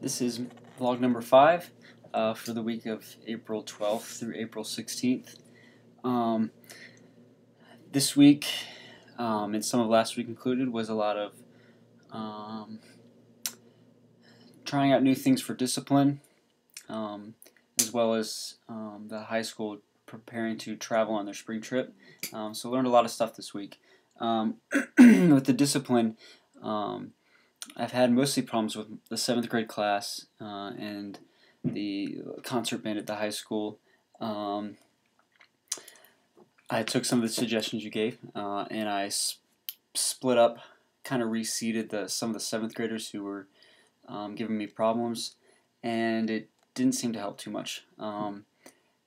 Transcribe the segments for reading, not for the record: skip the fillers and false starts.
This is vlog number 5 for the week of April 12th through April 16th. This week, and some of last week included, was a lot of trying out new things for discipline, as well as the high school preparing to travel on their spring trip. So learned a lot of stuff this week. With the discipline, I've had mostly problems with the 7th grade class and the concert band at the high school. I took some of the suggestions you gave and I split up, kind of reseated some of the 7th graders who were giving me problems, and it didn't seem to help too much.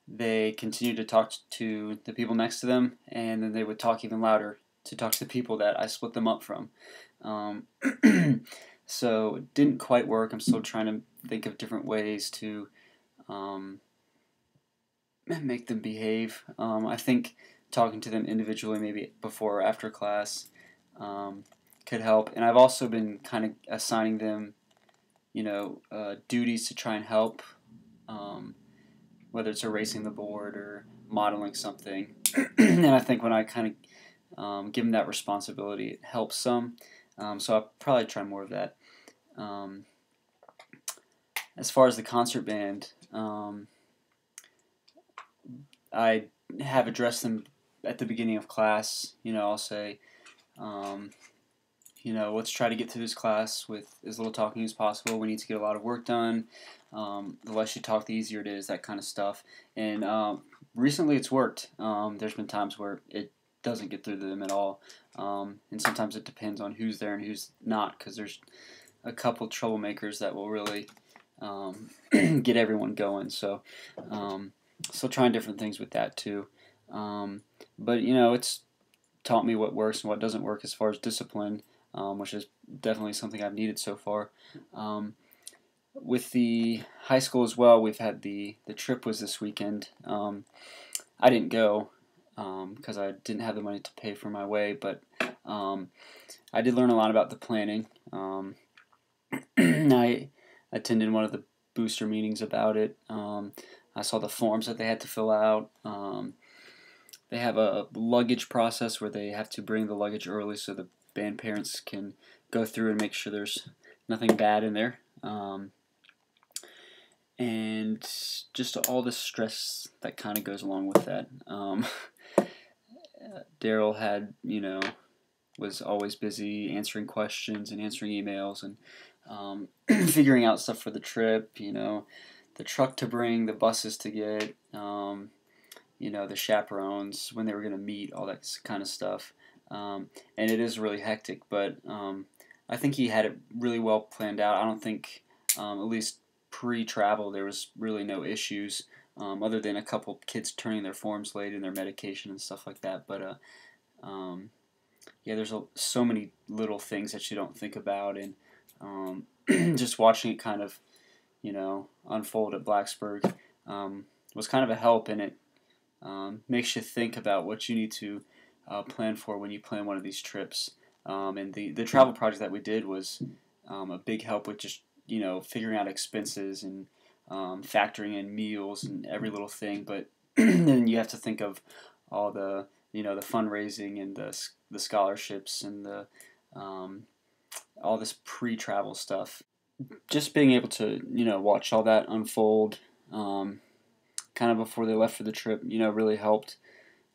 They continued to talk to the people next to them, and then they would talk even louder to talk to the people that I split them up from. So it didn't quite work. I'm still trying to think of different ways to make them behave. I think talking to them individually, maybe before or after class, could help. And I've also been kind of assigning them, duties to try and help, whether it's erasing the board or modeling something. And I think when I kind of give them that responsibility, it helps some. So I'll probably try more of that. As far as the concert band, I have addressed them at the beginning of class. I'll say, let's try to get through this class with as little talking as possible. We need to get a lot of work done. The less you talk, the easier it is, that kind of stuff. And recently it's worked. There's been times where it doesn't get through to them at all. And sometimes it depends on who's there and who's not, because there's a couple troublemakers that will really get everyone going. So still trying different things with that too. But it's taught me what works and what doesn't work as far as discipline, which is definitely something I've needed so far. With the high school as well, we've had the trip was this weekend. I didn't go because I didn't have the money to pay for my way, but I did learn a lot about the planning. I attended one of the booster meetings about it. I saw the forms that they had to fill out. They have a luggage process where they have to bring the luggage early so the band parents can go through and make sure there's nothing bad in there. And just all the stress that kind of goes along with that. Daryl had, was always busy answering questions and answering emails and figuring out stuff for the trip, the truck to bring, the buses to get, the chaperones, when they were going to meet, all that kind of stuff. And it is really hectic, but I think he had it really well planned out. I don't think, at least pre-travel, there was really no issues, other than a couple kids turning their forms late and their medication and stuff like that. But yeah, there's so many little things that you don't think about, and just watching it kind of, unfold at Blacksburg was kind of a help, and it makes you think about what you need to plan for when you plan one of these trips. And the travel project that we did was a big help with just figuring out expenses and factoring in meals and every little thing. But then you have to think of all the the fundraising and the scholarships and the all this pre-travel stuff. Just being able to watch all that unfold kind of before they left for the trip really helped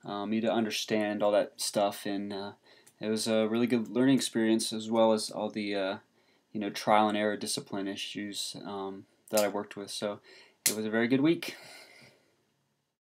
me to understand all that stuff, and it was a really good learning experience, as well as all the trial and error discipline issues that I worked with. So it was a very good week.